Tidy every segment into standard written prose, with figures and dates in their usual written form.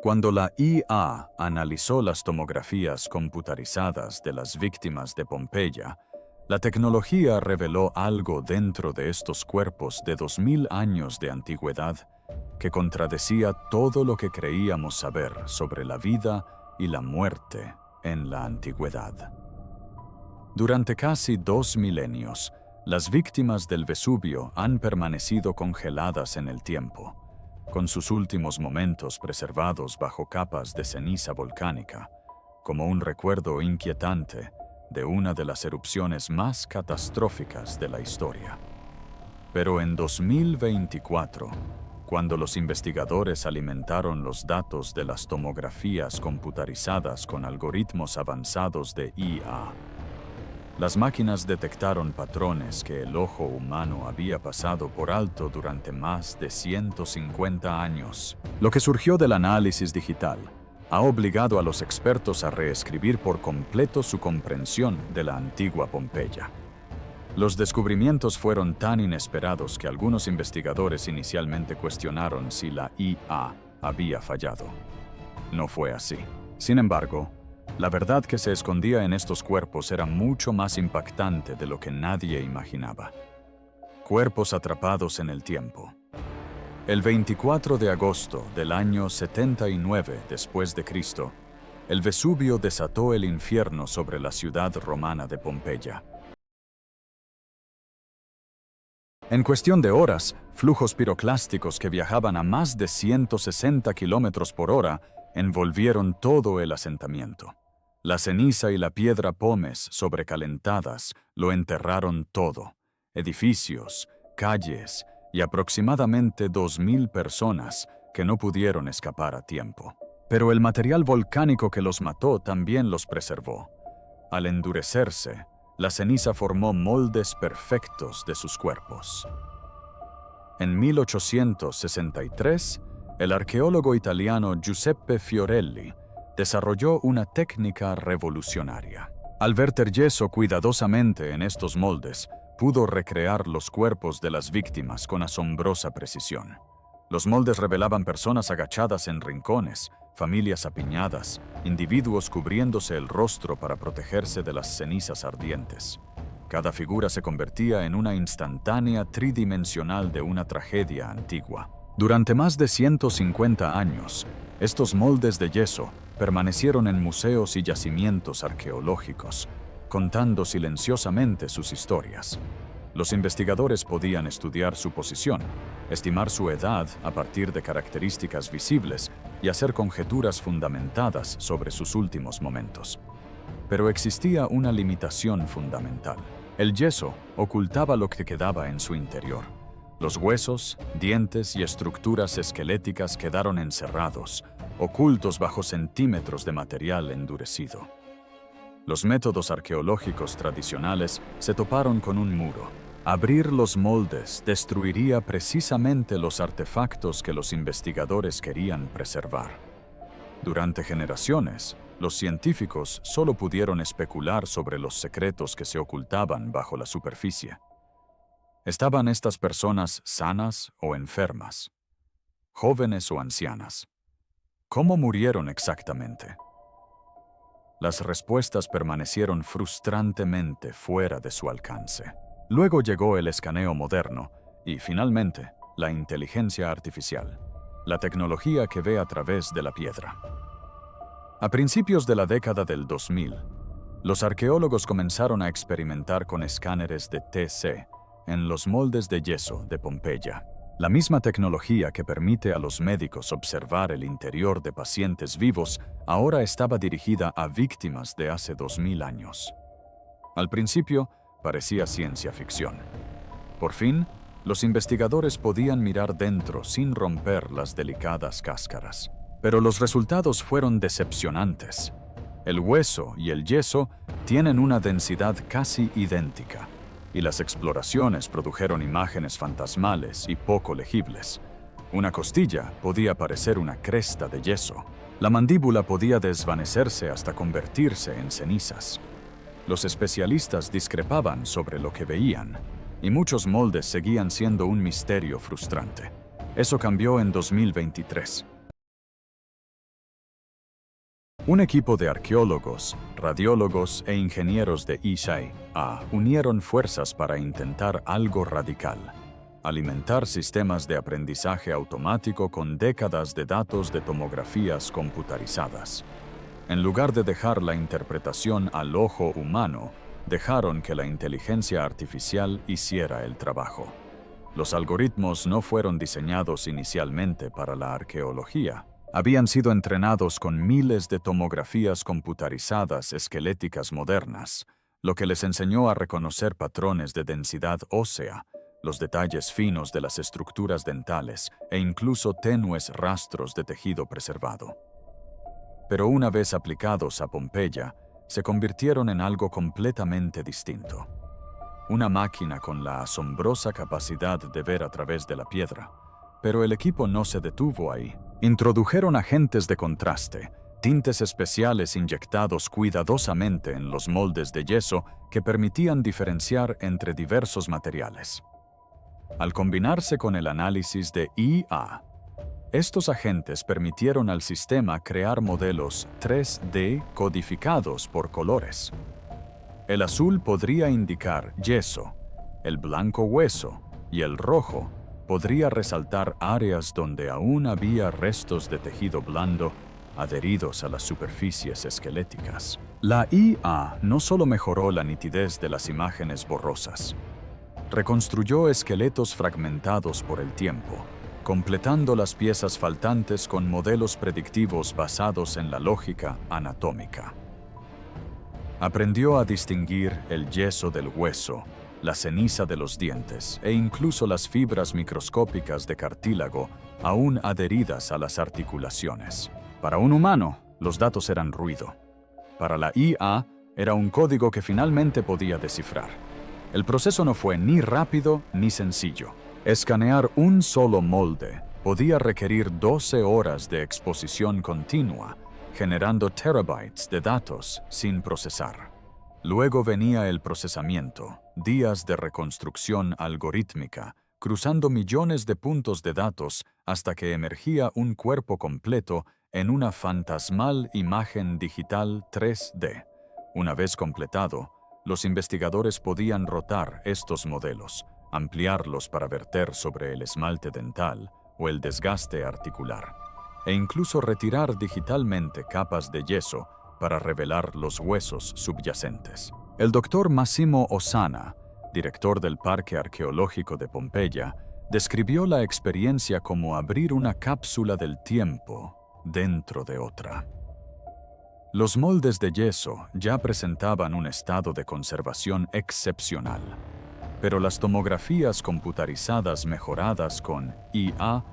Cuando la IA analizó las tomografías computarizadas de las víctimas de Pompeya, la tecnología reveló algo dentro de estos cuerpos de 2000 años de antigüedad que contradecía todo lo que creíamos saber sobre la vida y la muerte en la antigüedad. Durante casi 2 milenios, las víctimas del Vesubio han permanecido congeladas en el tiempo, con sus últimos momentos preservados bajo capas de ceniza volcánica, como un recuerdo inquietante de una de las erupciones más catastróficas de la historia. Pero en 2024, cuando los investigadores alimentaron los datos de las tomografías computarizadas con algoritmos avanzados de IA, las máquinas detectaron patrones que el ojo humano había pasado por alto durante más de 150 años. Lo que surgió del análisis digital ha obligado a los expertos a reescribir por completo su comprensión de la antigua Pompeya. Los descubrimientos fueron tan inesperados que algunos investigadores inicialmente cuestionaron si la IA había fallado. No fue así. Sin embargo, la verdad que se escondía en estos cuerpos era mucho más impactante de lo que nadie imaginaba. Cuerpos atrapados en el tiempo. El 24 de agosto del año 79 después de Cristo, el Vesubio desató el infierno sobre la ciudad romana de Pompeya. En cuestión de horas, flujos piroclásticos que viajaban a más de 160 kilómetros por hora envolvieron todo el asentamiento. La ceniza y la piedra pómez sobrecalentadas lo enterraron todo: edificios, calles y aproximadamente 2000 personas que no pudieron escapar a tiempo. Pero el material volcánico que los mató también los preservó. Al endurecerse, la ceniza formó moldes perfectos de sus cuerpos. En 1863, el arqueólogo italiano Giuseppe Fiorelli desarrolló una técnica revolucionaria. Al verter yeso cuidadosamente en estos moldes, pudo recrear los cuerpos de las víctimas con asombrosa precisión. Los moldes revelaban personas agachadas en rincones, familias apiñadas, individuos cubriéndose el rostro para protegerse de las cenizas ardientes. Cada figura se convertía en una instantánea tridimensional de una tragedia antigua. Durante más de 150 años, estos moldes de yeso permanecieron en museos y yacimientos arqueológicos, contando silenciosamente sus historias. Los investigadores podían estudiar su posición, estimar su edad a partir de características visibles y hacer conjeturas fundamentadas sobre sus últimos momentos. Pero existía una limitación fundamental. El yeso ocultaba lo que quedaba en su interior. Los huesos, dientes y estructuras esqueléticas quedaron encerrados, ocultos bajo centímetros de material endurecido. Los métodos arqueológicos tradicionales se toparon con un muro. Abrir los moldes destruiría precisamente los artefactos que los investigadores querían preservar. Durante generaciones, los científicos solo pudieron especular sobre los secretos que se ocultaban bajo la superficie. ¿Estaban estas personas sanas o enfermas? ¿Jóvenes o ancianas? ¿Cómo murieron exactamente? Las respuestas permanecieron frustrantemente fuera de su alcance. Luego llegó el escaneo moderno y, finalmente, la inteligencia artificial, la tecnología que ve a través de la piedra. A principios de la década del 2000, los arqueólogos comenzaron a experimentar con escáneres de TC en los moldes de yeso de Pompeya. La misma tecnología que permite a los médicos observar el interior de pacientes vivos ahora estaba dirigida a víctimas de hace 2000 años. Al principio, parecía ciencia ficción. Por fin, los investigadores podían mirar dentro sin romper las delicadas cáscaras. Pero los resultados fueron decepcionantes. El hueso y el yeso tienen una densidad casi idéntica, y las exploraciones produjeron imágenes fantasmales y poco legibles. Una costilla podía parecer una cresta de yeso. La mandíbula podía desvanecerse hasta convertirse en cenizas. Los especialistas discrepaban sobre lo que veían, y muchos moldes seguían siendo un misterio frustrante. Eso cambió en 2023. Un equipo de arqueólogos, radiólogos e ingenieros de ISAE-A unieron fuerzas para intentar algo radical: alimentar sistemas de aprendizaje automático con décadas de datos de tomografías computarizadas. En lugar de dejar la interpretación al ojo humano, dejaron que la inteligencia artificial hiciera el trabajo. Los algoritmos no fueron diseñados inicialmente para la arqueología. Habían sido entrenados con miles de tomografías computarizadas esqueléticas modernas, lo que les enseñó a reconocer patrones de densidad ósea, los detalles finos de las estructuras dentales e incluso tenues rastros de tejido preservado. Pero una vez aplicados a Pompeya, se convirtieron en algo completamente distinto. Una máquina con la asombrosa capacidad de ver a través de la piedra. Pero el equipo no se detuvo ahí. Introdujeron agentes de contraste, tintes especiales inyectados cuidadosamente en los moldes de yeso que permitían diferenciar entre diversos materiales. Al combinarse con el análisis de IA, estos agentes permitieron al sistema crear modelos 3D codificados por colores. El azul podría indicar yeso, el blanco hueso y el rojo podría resaltar áreas donde aún había restos de tejido blando adheridos a las superficies esqueléticas. La IA no solo mejoró la nitidez de las imágenes borrosas, reconstruyó esqueletos fragmentados por el tiempo, completando las piezas faltantes con modelos predictivos basados en la lógica anatómica. Aprendió a distinguir el yeso del hueso, la ceniza de los dientes e incluso las fibras microscópicas de cartílago aún adheridas a las articulaciones. Para un humano, los datos eran ruido. Para la IA, era un código que finalmente podía descifrar. El proceso no fue ni rápido ni sencillo. Escanear un solo molde podía requerir 12 horas de exposición continua, generando terabytes de datos sin procesar. Luego venía el procesamiento, días de reconstrucción algorítmica, cruzando millones de puntos de datos hasta que emergía un cuerpo completo en una fantasmal imagen digital 3D. Una vez completado, los investigadores podían rotar estos modelos, ampliarlos para verter sobre el esmalte dental o el desgaste articular, e incluso retirar digitalmente capas de yeso para revelar los huesos subyacentes. El doctor Massimo Ossana, director del Parque Arqueológico de Pompeya, describió la experiencia como abrir una cápsula del tiempo dentro de otra. Los moldes de yeso ya presentaban un estado de conservación excepcional, pero las tomografías computarizadas mejoradas con IA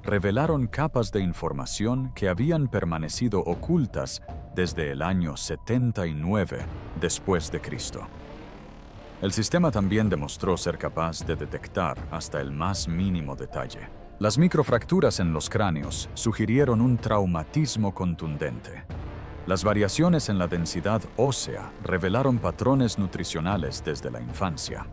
revelaron capas de información que habían permanecido ocultas desde el año 79 después de Cristo. El sistema también demostró ser capaz de detectar hasta el más mínimo detalle. Las microfracturas en los cráneos sugirieron un traumatismo contundente. Las variaciones en la densidad ósea revelaron patrones nutricionales desde la infancia.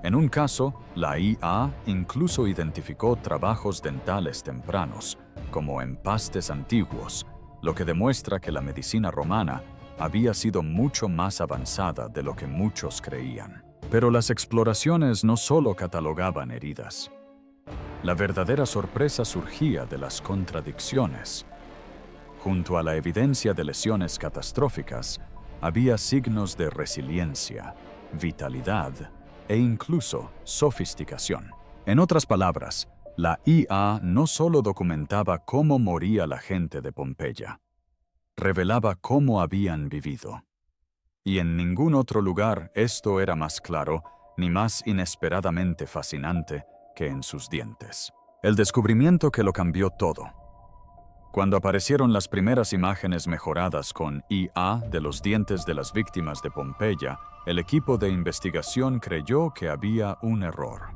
En un caso, la IA incluso identificó trabajos dentales tempranos, como empastes antiguos, lo que demuestra que la medicina romana había sido mucho más avanzada de lo que muchos creían. Pero las exploraciones no solo catalogaban heridas. La verdadera sorpresa surgía de las contradicciones. Junto a la evidencia de lesiones catastróficas, había signos de resiliencia, vitalidad e incluso sofisticación. En otras palabras, la IA no solo documentaba cómo moría la gente de Pompeya, revelaba cómo habían vivido. Y en ningún otro lugar esto era más claro ni más inesperadamente fascinante que en sus dientes. El descubrimiento que lo cambió todo. Cuando aparecieron las primeras imágenes mejoradas con IA de los dientes de las víctimas de Pompeya, el equipo de investigación creyó que había un error.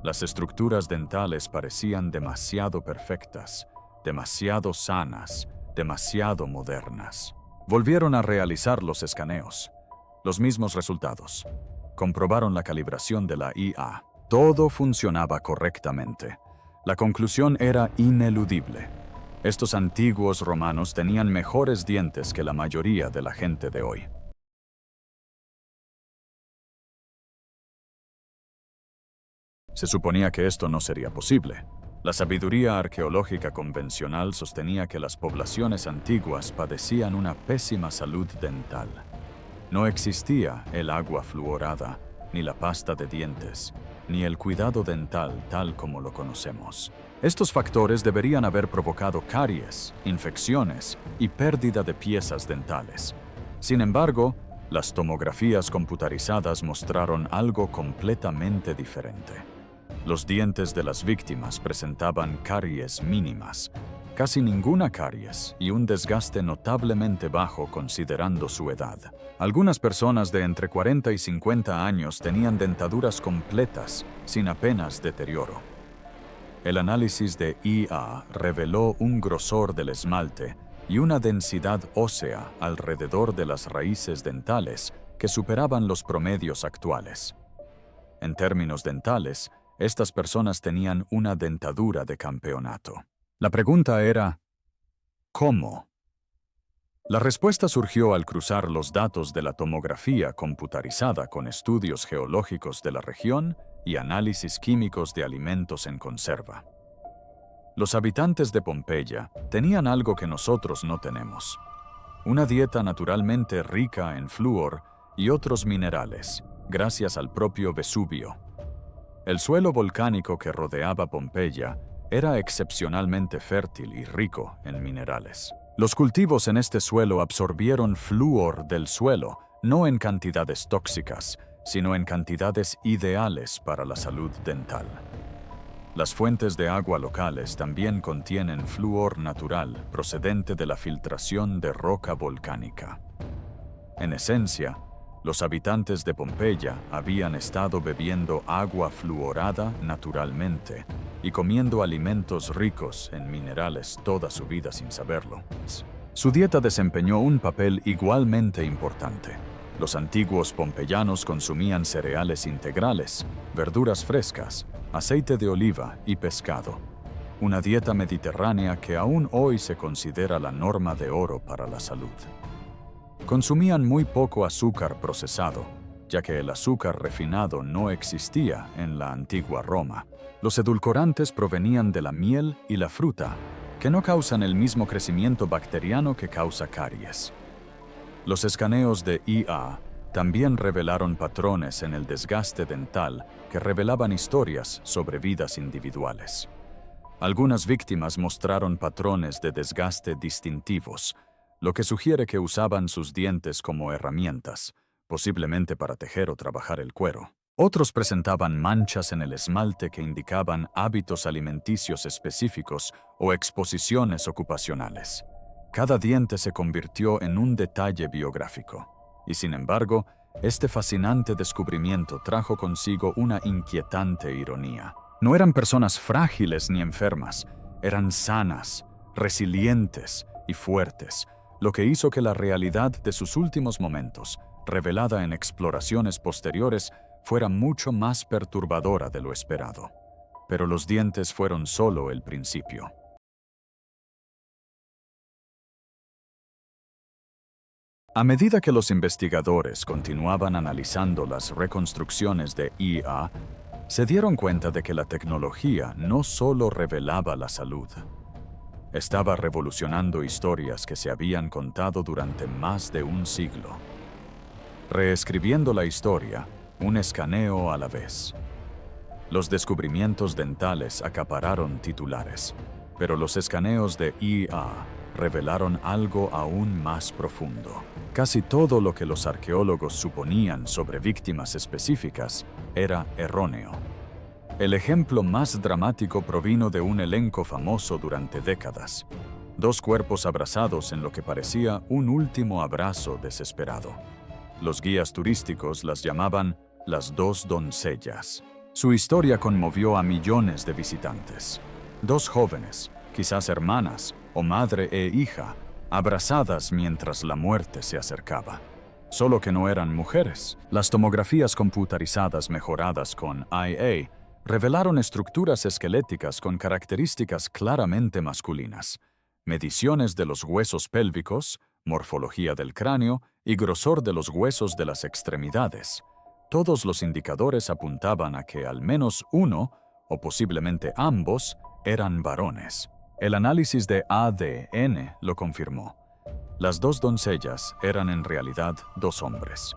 Las estructuras dentales parecían demasiado perfectas, demasiado sanas, demasiado modernas. Volvieron a realizar los escaneos. Los mismos resultados. Comprobaron la calibración de la IA. Todo funcionaba correctamente. La conclusión era ineludible. Estos antiguos romanos tenían mejores dientes que la mayoría de la gente de hoy. Se suponía que esto no sería posible. La sabiduría arqueológica convencional sostenía que las poblaciones antiguas padecían una pésima salud dental. No existía el agua fluorada, ni la pasta de dientes, ni el cuidado dental tal como lo conocemos. Estos factores deberían haber provocado caries, infecciones y pérdida de piezas dentales. Sin embargo, las tomografías computarizadas mostraron algo completamente diferente. Los dientes de las víctimas presentaban caries mínimas, casi ninguna caries y un desgaste notablemente bajo considerando su edad. Algunas personas de entre 40 y 50 años tenían dentaduras completas, sin apenas deterioro. El análisis de IA reveló un grosor del esmalte y una densidad ósea alrededor de las raíces dentales que superaban los promedios actuales. En términos dentales, estas personas tenían una dentadura de campeonato. La pregunta era, ¿cómo? La respuesta surgió al cruzar los datos de la tomografía computarizada con estudios geológicos de la región y análisis químicos de alimentos en conserva. Los habitantes de Pompeya tenían algo que nosotros no tenemos: una dieta naturalmente rica en flúor y otros minerales, gracias al propio Vesubio. El suelo volcánico que rodeaba Pompeya era excepcionalmente fértil y rico en minerales. Los cultivos en este suelo absorbieron flúor del suelo, no en cantidades tóxicas, sino en cantidades ideales para la salud dental. Las fuentes de agua locales también contienen flúor natural procedente de la filtración de roca volcánica. En esencia, los habitantes de Pompeya habían estado bebiendo agua fluorada naturalmente y comiendo alimentos ricos en minerales toda su vida sin saberlo. Su dieta desempeñó un papel igualmente importante. Los antiguos pompeyanos consumían cereales integrales, verduras frescas, aceite de oliva y pescado. Una dieta mediterránea que aún hoy se considera la norma de oro para la salud. Consumían muy poco azúcar procesado, ya que el azúcar refinado no existía en la antigua Roma. Los edulcorantes provenían de la miel y la fruta, que no causan el mismo crecimiento bacteriano que causa caries. Los escaneos de IA también revelaron patrones en el desgaste dental que revelaban historias sobre vidas individuales. Algunas víctimas mostraron patrones de desgaste distintivos, lo que sugiere que usaban sus dientes como herramientas, posiblemente para tejer o trabajar el cuero. Otros presentaban manchas en el esmalte que indicaban hábitos alimenticios específicos o exposiciones ocupacionales. Cada diente se convirtió en un detalle biográfico, y sin embargo, este fascinante descubrimiento trajo consigo una inquietante ironía. No eran personas frágiles ni enfermas, eran sanas, resilientes y fuertes, lo que hizo que la realidad de sus últimos momentos, revelada en exploraciones posteriores, fuera mucho más perturbadora de lo esperado. Pero los dientes fueron solo el principio. A medida que los investigadores continuaban analizando las reconstrucciones de IA, se dieron cuenta de que la tecnología no solo revelaba la salud, estaba revolucionando historias que se habían contado durante más de un siglo. Reescribiendo la historia, un escaneo a la vez. Los descubrimientos dentales acapararon titulares, pero los escaneos de IA revelaron algo aún más profundo. Casi todo lo que los arqueólogos suponían sobre víctimas específicas era erróneo. El ejemplo más dramático provino de un elenco famoso durante décadas. Dos cuerpos abrazados en lo que parecía un último abrazo desesperado. Los guías turísticos las llamaban las dos doncellas. Su historia conmovió a millones de visitantes. Dos jóvenes, quizás hermanas o madre e hija, abrazadas mientras la muerte se acercaba. Solo que no eran mujeres. Las tomografías computarizadas mejoradas con IA revelaron estructuras esqueléticas con características claramente masculinas. mediciones de los huesos pélvicos, morfología del cráneo y grosor de los huesos de las extremidades. Todos los indicadores apuntaban a que al menos uno, o posiblemente ambos, eran varones. El análisis de ADN lo confirmó. Las dos doncellas eran en realidad dos hombres.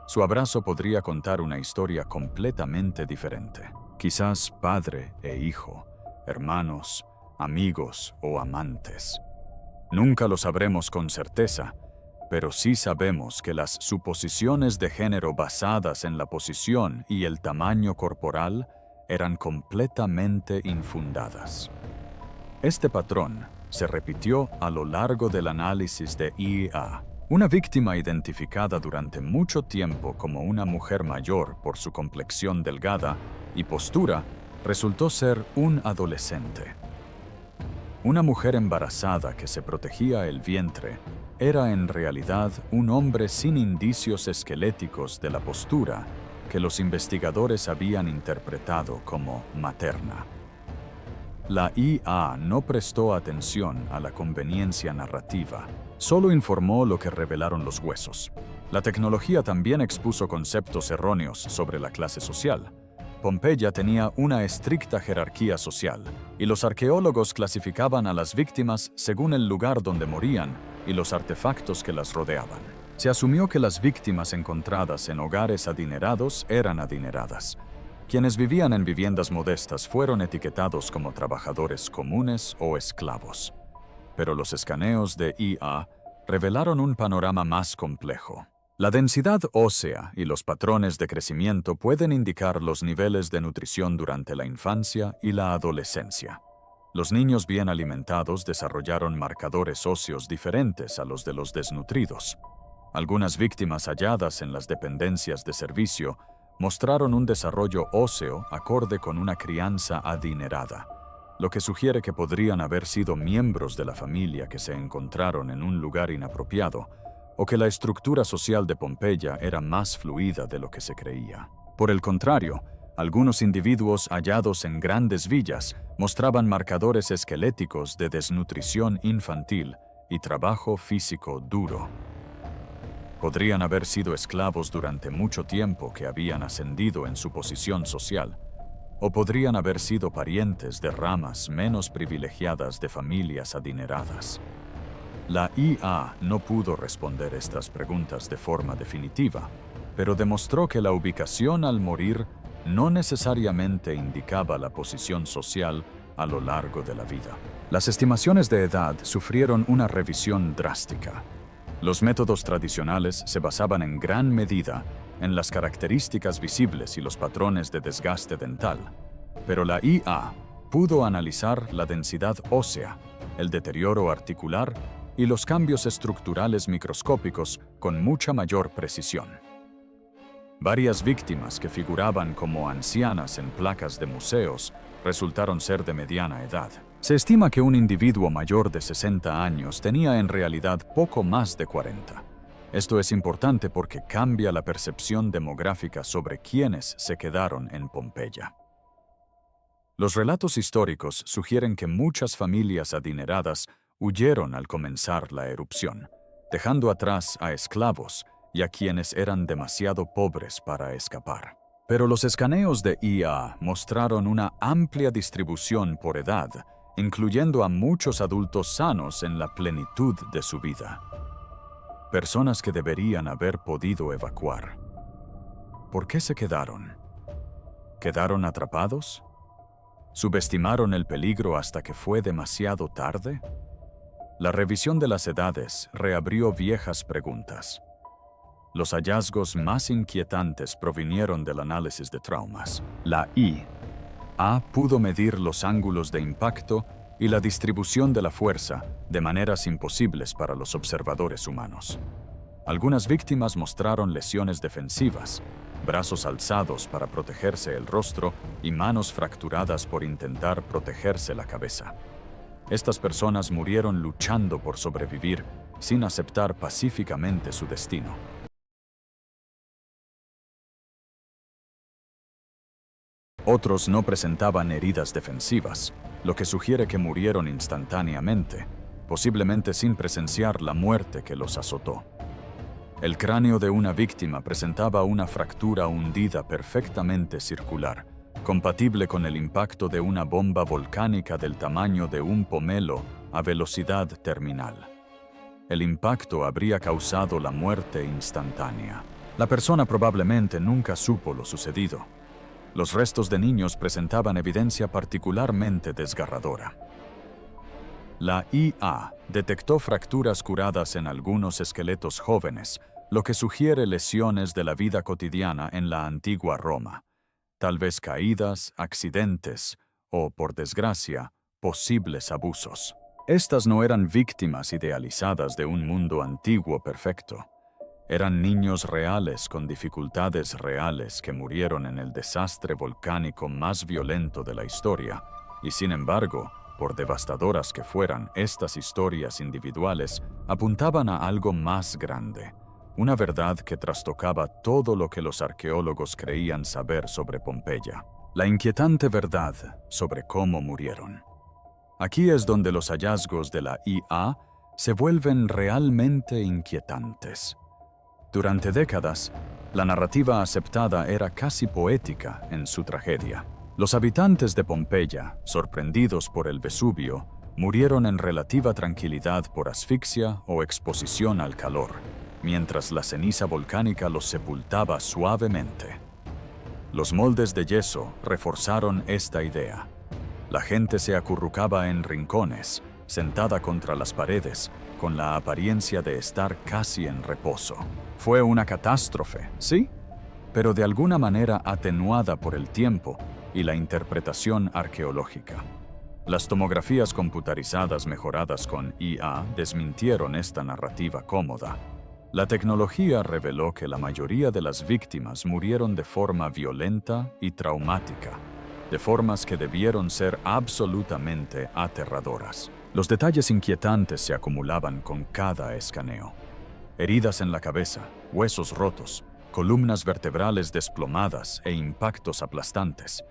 Su abrazo podría contar una historia completamente diferente. Quizás padre e hijo, hermanos, amigos o amantes. Nunca lo sabremos con certeza, pero sí sabemos que las suposiciones de género basadas en la posición y el tamaño corporal eran completamente infundadas. Este patrón se repitió a lo largo del análisis de IA. Una víctima identificada durante mucho tiempo como una mujer mayor por su complexión delgada y postura resultó ser un adolescente. Una mujer embarazada que se protegía el vientre era en realidad un hombre sin indicios esqueléticos de la postura que los investigadores habían interpretado como materna. La IA no prestó atención a la conveniencia narrativa, solo informó lo que revelaron los huesos. La tecnología también expuso conceptos erróneos sobre la clase social. Pompeya tenía una estricta jerarquía social, y los arqueólogos clasificaban a las víctimas según el lugar donde morían y los artefactos que las rodeaban. Se asumió que las víctimas encontradas en hogares adinerados eran adineradas. Quienes vivían en viviendas modestas fueron etiquetados como trabajadores comunes o esclavos. Pero los escaneos de IA revelaron un panorama más complejo. La densidad ósea y los patrones de crecimiento pueden indicar los niveles de nutrición durante la infancia y la adolescencia. Los niños bien alimentados desarrollaron marcadores óseos diferentes a los de los desnutridos. Algunas víctimas halladas en las dependencias de servicio mostraron un desarrollo óseo acorde con una crianza adinerada, lo que sugiere que podrían haber sido miembros de la familia que se encontraron en un lugar inapropiado, o que la estructura social de Pompeya era más fluida de lo que se creía. Por el contrario, algunos individuos hallados en grandes villas mostraban marcadores esqueléticos de desnutrición infantil y trabajo físico duro. Podrían haber sido esclavos durante mucho tiempo que habían ascendido en su posición social, o podrían haber sido parientes de ramas menos privilegiadas de familias adineradas. La IA no pudo responder estas preguntas de forma definitiva, pero demostró que la ubicación al morir no necesariamente indicaba la posición social a lo largo de la vida. Las estimaciones de edad sufrieron una revisión drástica. Los métodos tradicionales se basaban en gran medida en las características visibles y los patrones de desgaste dental, pero la IA pudo analizar la densidad ósea, el deterioro articular y los cambios estructurales microscópicos con mucha mayor precisión. Varias víctimas que figuraban como ancianas en placas de museos resultaron ser de mediana edad. Se estima que un individuo mayor de 60 años tenía en realidad poco más de 40. Esto es importante porque cambia la percepción demográfica sobre quiénes se quedaron en Pompeya. Los relatos históricos sugieren que muchas familias adineradas huyeron al comenzar la erupción, dejando atrás a esclavos y a quienes eran demasiado pobres para escapar. Pero los escaneos de IA mostraron una amplia distribución por edad, incluyendo a muchos adultos sanos en la plenitud de su vida. Personas que deberían haber podido evacuar. ¿Por qué se quedaron? ¿Quedaron atrapados? ¿Subestimaron el peligro hasta que fue demasiado tarde? La revisión de las edades reabrió viejas preguntas. Los hallazgos más inquietantes provinieron del análisis de traumas. La IA pudo medir los ángulos de impacto y la distribución de la fuerza de maneras imposibles para los observadores humanos. Algunas víctimas mostraron lesiones defensivas, brazos alzados para protegerse el rostro y manos fracturadas por intentar protegerse la cabeza. Estas personas murieron luchando por sobrevivir sin aceptar pacíficamente su destino. Otros no presentaban heridas defensivas, lo que sugiere que murieron instantáneamente, posiblemente sin presenciar la muerte que los azotó. El cráneo de una víctima presentaba una fractura hundida perfectamente circular, compatible con el impacto de una bomba volcánica del tamaño de un pomelo a velocidad terminal. El impacto habría causado la muerte instantánea. La persona probablemente nunca supo lo sucedido. Los restos de niños presentaban evidencia particularmente desgarradora. La IA detectó fracturas curadas en algunos esqueletos jóvenes, lo que sugiere lesiones de la vida cotidiana en la antigua Roma, tal vez caídas, accidentes o, por desgracia, posibles abusos. Estas no eran víctimas idealizadas de un mundo antiguo perfecto. Eran niños reales con dificultades reales que murieron en el desastre volcánico más violento de la historia, y sin embargo, por devastadoras que fueran, estas historias individuales apuntaban a algo más grande, una verdad que trastocaba todo lo que los arqueólogos creían saber sobre Pompeya, la inquietante verdad sobre cómo murieron. Aquí es donde los hallazgos de la IA se vuelven realmente inquietantes. Durante décadas, la narrativa aceptada era casi poética en su tragedia. Los habitantes de Pompeya, sorprendidos por el Vesubio, murieron en relativa tranquilidad por asfixia o exposición al calor, mientras la ceniza volcánica los sepultaba suavemente. Los moldes de yeso reforzaron esta idea. La gente se acurrucaba en rincones, sentada contra las paredes, con la apariencia de estar casi en reposo. Fue una catástrofe, ¿sí? Pero de alguna manera atenuada por el tiempo y la interpretación arqueológica. Las tomografías computarizadas mejoradas con IA desmintieron esta narrativa cómoda. La tecnología reveló que la mayoría de las víctimas murieron de forma violenta y traumática, de formas que debieron ser absolutamente aterradoras. Los detalles inquietantes se acumulaban con cada escaneo. Heridas en la cabeza, huesos rotos, columnas vertebrales desplomadas e impactos aplastantes.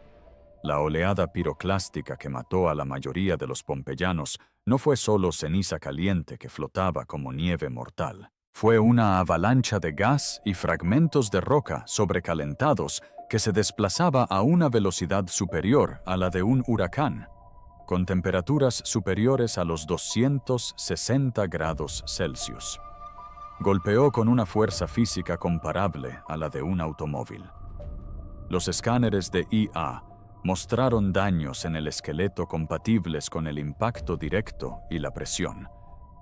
La oleada piroclástica que mató a la mayoría de los pompeyanos no fue solo ceniza caliente que flotaba como nieve mortal. Fue una avalancha de gas y fragmentos de roca sobrecalentados que se desplazaba a una velocidad superior a la de un huracán, con temperaturas superiores a los 260 grados Celsius. Golpeó con una fuerza física comparable a la de un automóvil. Los escáneres de IA mostraron daños en el esqueleto compatibles con el impacto directo y la presión,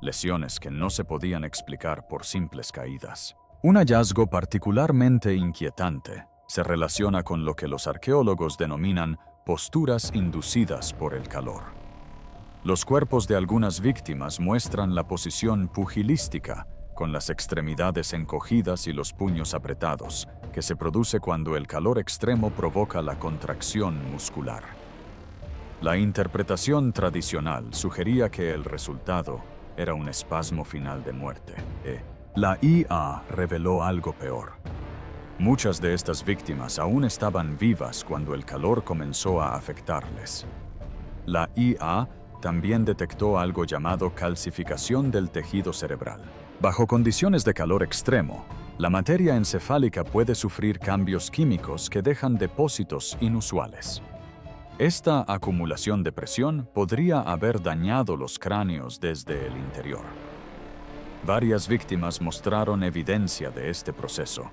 lesiones que no se podían explicar por simples caídas. Un hallazgo particularmente inquietante se relaciona con lo que los arqueólogos denominan posturas inducidas por el calor. Los cuerpos de algunas víctimas muestran la posición pugilística, con las extremidades encogidas y los puños apretados, que se produce cuando el calor extremo provoca la contracción muscular. La interpretación tradicional sugería que el resultado era un espasmo final de muerte. La IA reveló algo peor. Muchas de estas víctimas aún estaban vivas cuando el calor comenzó a afectarles. La IA también detectó algo llamado calcificación del tejido cerebral. Bajo condiciones de calor extremo, la materia encefálica puede sufrir cambios químicos que dejan depósitos inusuales. Esta acumulación de presión podría haber dañado los cráneos desde el interior. Varias víctimas mostraron evidencia de este proceso,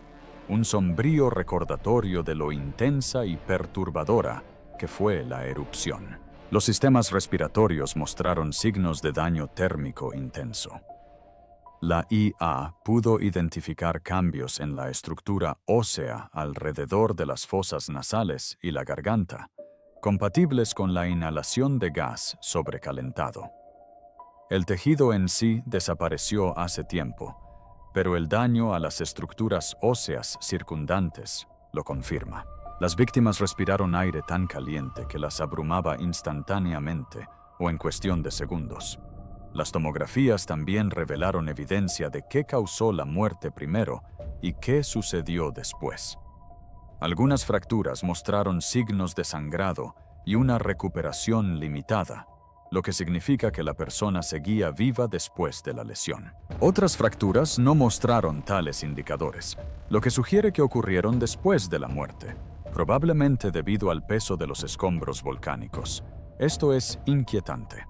un sombrío recordatorio de lo intensa y perturbadora que fue la erupción. Los sistemas respiratorios mostraron signos de daño térmico intenso. La IA pudo identificar cambios en la estructura ósea alrededor de las fosas nasales y la garganta, compatibles con la inhalación de gas sobrecalentado. El tejido en sí desapareció hace tiempo, pero el daño a las estructuras óseas circundantes lo confirma. Las víctimas respiraron aire tan caliente que las abrumaba instantáneamente o en cuestión de segundos. Las tomografías también revelaron evidencia de qué causó la muerte primero y qué sucedió después. Algunas fracturas mostraron signos de sangrado y una recuperación limitada, lo que significa que la persona seguía viva después de la lesión. Otras fracturas no mostraron tales indicadores, lo que sugiere que ocurrieron después de la muerte, probablemente debido al peso de los escombros volcánicos. Esto es inquietante.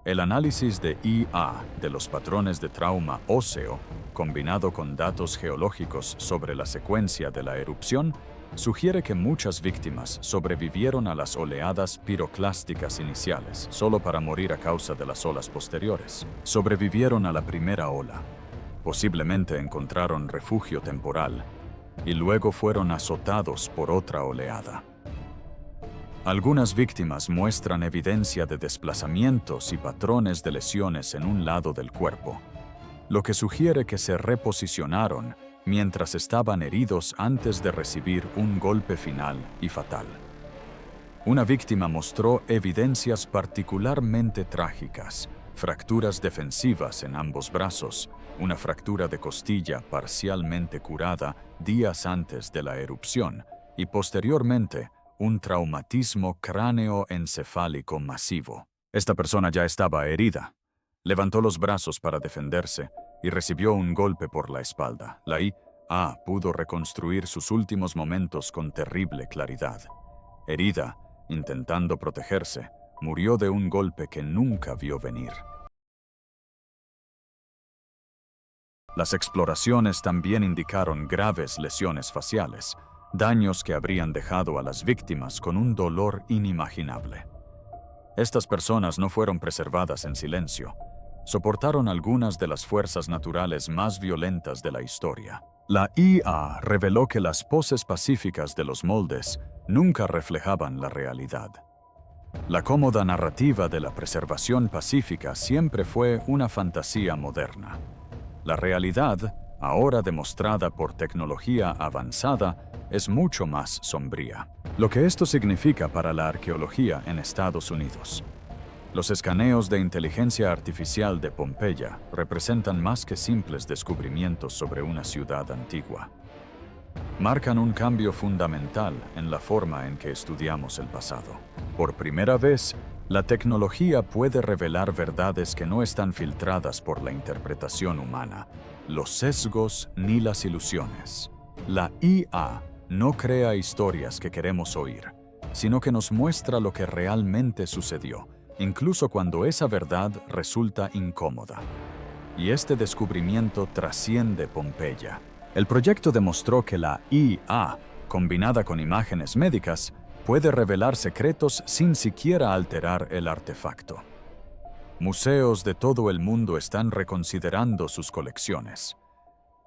El análisis de IA de los patrones de trauma óseo, combinado con datos geológicos sobre la secuencia de la erupción, sugiere que muchas víctimas sobrevivieron a las oleadas piroclásticas iniciales, solo para morir a causa de las olas posteriores. Sobrevivieron a la primera ola. Posiblemente encontraron refugio temporal y luego fueron azotados por otra oleada. Algunas víctimas muestran evidencia de desplazamientos y patrones de lesiones en un lado del cuerpo, lo que sugiere que se reposicionaron mientras estaban heridos antes de recibir un golpe final y fatal. Una víctima mostró evidencias particularmente trágicas, fracturas defensivas en ambos brazos, una fractura de costilla parcialmente curada días antes de la erupción y posteriormente un traumatismo cráneoencefálico masivo. Esta persona ya estaba herida. Levantó los brazos para defenderse y recibió un golpe por la espalda. La IA pudo reconstruir sus últimos momentos con terrible claridad. Herida, intentando protegerse, murió de un golpe que nunca vio venir. Las exploraciones también indicaron graves lesiones faciales, daños que habrían dejado a las víctimas con un dolor inimaginable. Estas personas no fueron preservadas en silencio. Soportaron algunas de las fuerzas naturales más violentas de la historia. La IA reveló que las poses pacíficas de los moldes nunca reflejaban la realidad. La cómoda narrativa de la preservación pacífica siempre fue una fantasía moderna. La realidad, ahora demostrada por tecnología avanzada, es mucho más sombría. Lo que esto significa para la arqueología en Estados Unidos. Los escaneos de inteligencia artificial de Pompeya representan más que simples descubrimientos sobre una ciudad antigua. Marcan un cambio fundamental en la forma en que estudiamos el pasado. Por primera vez, la tecnología puede revelar verdades que no están filtradas por la interpretación humana, los sesgos ni las ilusiones. La IA no crea historias que queremos oír, sino que nos muestra lo que realmente sucedió, incluso cuando esa verdad resulta incómoda. Y este descubrimiento trasciende Pompeya. El proyecto demostró que la IA, combinada con imágenes médicas, puede revelar secretos sin siquiera alterar el artefacto. Museos de todo el mundo están reconsiderando sus colecciones.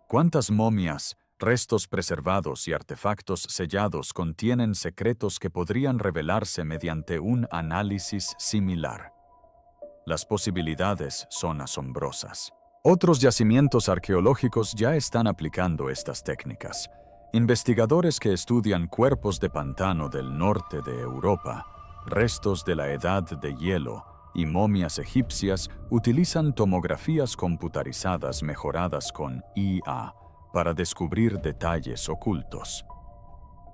¿Cuántas momias, restos preservados y artefactos sellados contienen secretos que podrían revelarse mediante un análisis similar? Las posibilidades son asombrosas. Otros yacimientos arqueológicos ya están aplicando estas técnicas. Investigadores que estudian cuerpos de pantano del norte de Europa, restos de la Edad de Hielo y momias egipcias utilizan tomografías computarizadas mejoradas con IA para descubrir detalles ocultos.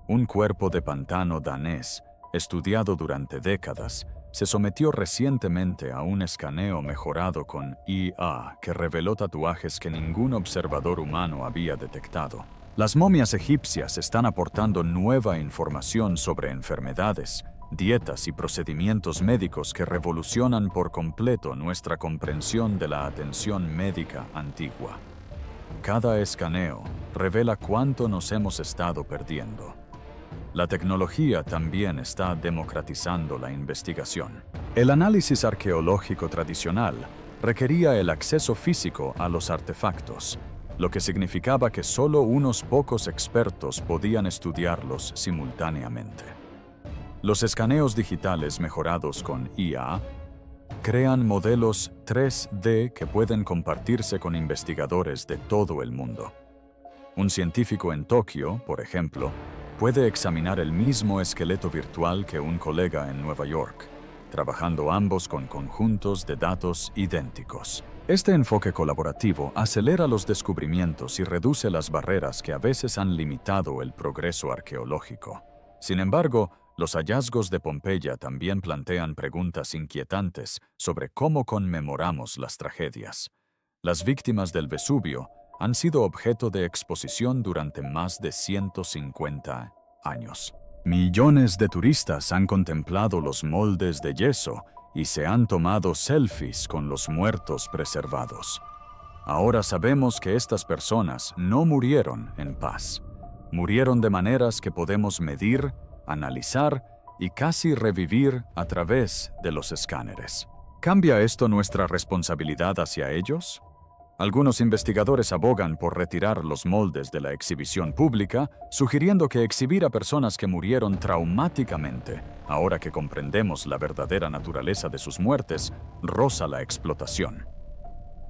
Un cuerpo de pantano danés, estudiado durante décadas, se sometió recientemente a un escaneo mejorado con IA que reveló tatuajes que ningún observador humano había detectado. Las momias egipcias están aportando nueva información sobre enfermedades, dietas y procedimientos médicos que revolucionan por completo nuestra comprensión de la atención médica antigua. Cada escaneo revela cuánto nos hemos estado perdiendo. La tecnología también está democratizando la investigación. El análisis arqueológico tradicional requería el acceso físico a los artefactos, lo que significaba que solo unos pocos expertos podían estudiarlos simultáneamente. Los escaneos digitales mejorados con IA crean modelos 3D que pueden compartirse con investigadores de todo el mundo. Un científico en Tokio, por ejemplo, puede examinar el mismo esqueleto virtual que un colega en Nueva York, trabajando ambos con conjuntos de datos idénticos. Este enfoque colaborativo acelera los descubrimientos y reduce las barreras que a veces han limitado el progreso arqueológico. Sin embargo, Los hallazgos de Pompeya también plantean preguntas inquietantes sobre cómo conmemoramos las tragedias. Las víctimas del Vesubio han sido objeto de exposición durante más de 150 años. Millones de turistas han contemplado los moldes de yeso y se han tomado selfies con los muertos preservados. Ahora sabemos que estas personas no murieron en paz. Murieron de maneras que podemos medir, analizar y casi revivir a través de los escáneres. ¿Cambia esto nuestra responsabilidad hacia ellos? Algunos investigadores abogan por retirar los moldes de la exhibición pública, sugiriendo que exhibir a personas que murieron traumáticamente, ahora que comprendemos la verdadera naturaleza de sus muertes, roza la explotación.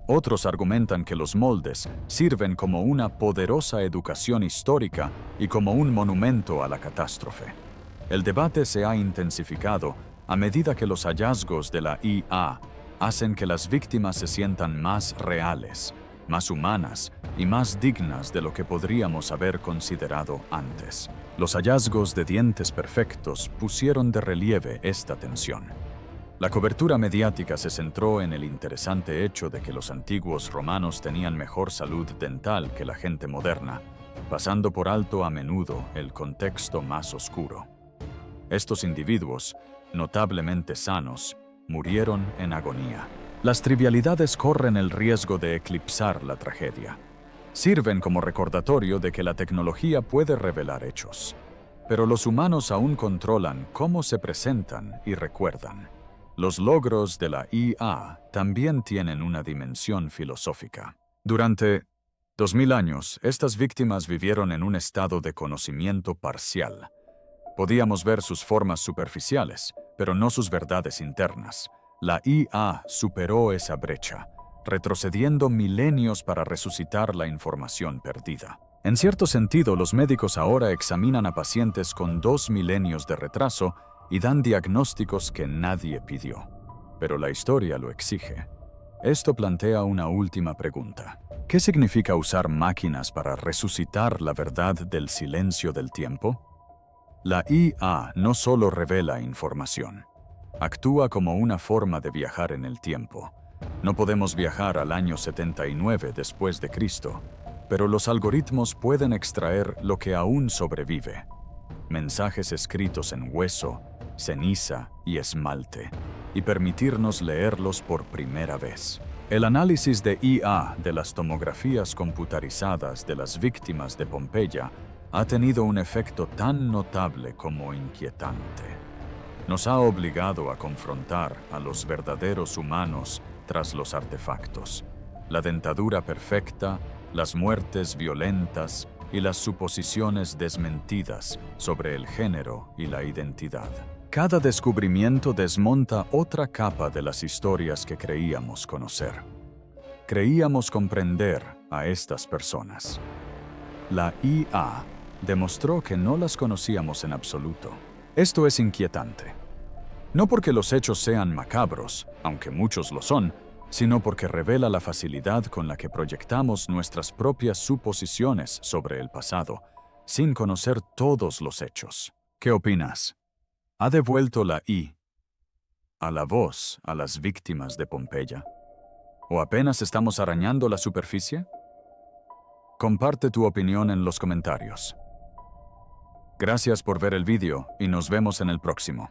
Otros argumentan que los moldes sirven como una poderosa educación histórica y como un monumento a la catástrofe. El debate se ha intensificado a medida que los hallazgos de la IA hacen que las víctimas se sientan más reales, más humanas y más dignas de lo que podríamos haber considerado antes. Los hallazgos de dientes perfectos pusieron de relieve esta tensión. La cobertura mediática se centró en el interesante hecho de que los antiguos romanos tenían mejor salud dental que la gente moderna, pasando por alto a menudo el contexto más oscuro. Estos individuos, notablemente sanos, murieron en agonía. Las trivialidades corren el riesgo de eclipsar la tragedia. Sirven como recordatorio de que la tecnología puede revelar hechos, pero los humanos aún controlan cómo se presentan y recuerdan. Los logros de la IA también tienen una dimensión filosófica. Durante 2000 años, estas víctimas vivieron en un estado de conocimiento parcial. Podíamos ver sus formas superficiales, pero no sus verdades internas. La IA superó esa brecha, retrocediendo milenios para resucitar la información perdida. En cierto sentido, los médicos ahora examinan a pacientes con 2 milenios de retraso y dan diagnósticos que nadie pidió. Pero la historia lo exige. Esto plantea una última pregunta. ¿Qué significa usar máquinas para resucitar la verdad del silencio del tiempo? La IA no solo revela información, actúa como una forma de viajar en el tiempo. No podemos viajar al año 79 después de Cristo, pero los algoritmos pueden extraer lo que aún sobrevive. Mensajes escritos en hueso, ceniza y esmalte, y permitirnos leerlos por primera vez. El análisis de IA de las tomografías computarizadas de las víctimas de Pompeya ha tenido un efecto tan notable como inquietante. Nos ha obligado a confrontar a los verdaderos humanos tras los artefactos, la dentadura perfecta, las muertes violentas y las suposiciones desmentidas sobre el género y la identidad. Cada descubrimiento desmonta otra capa de las historias que creíamos conocer. Creíamos comprender a estas personas. La IA demostró que no las conocíamos en absoluto. Esto es inquietante. No porque los hechos sean macabros, aunque muchos lo son, sino porque revela la facilidad con la que proyectamos nuestras propias suposiciones sobre el pasado, sin conocer todos los hechos. ¿Qué opinas? ¿Ha devuelto la IA a la voz a las víctimas de Pompeya? ¿O apenas estamos arañando la superficie? Comparte tu opinión en los comentarios. Gracias por ver el vídeo y nos vemos en el próximo.